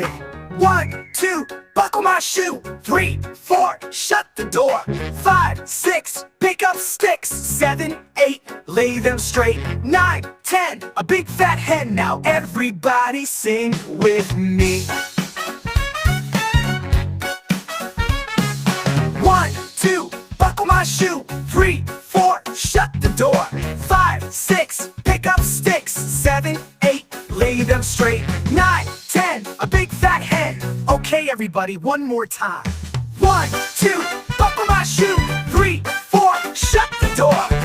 say. 1, 2, buckle my shoe. 3, 4, shut the door. 5, 6, pick up sticks. 7, 8, lay them straight. 9, 10, a big fat hen. Now everybody sing with me. 1, 2, buckle my shoe. 3, 4, shut the door. 5, 6, pick up sticks. 7, 8, lay them straight. 9, 10, a big fat hen. Okay, everybody, one more time. 1, 2, buckle my shoe. 3, 4, shut the door.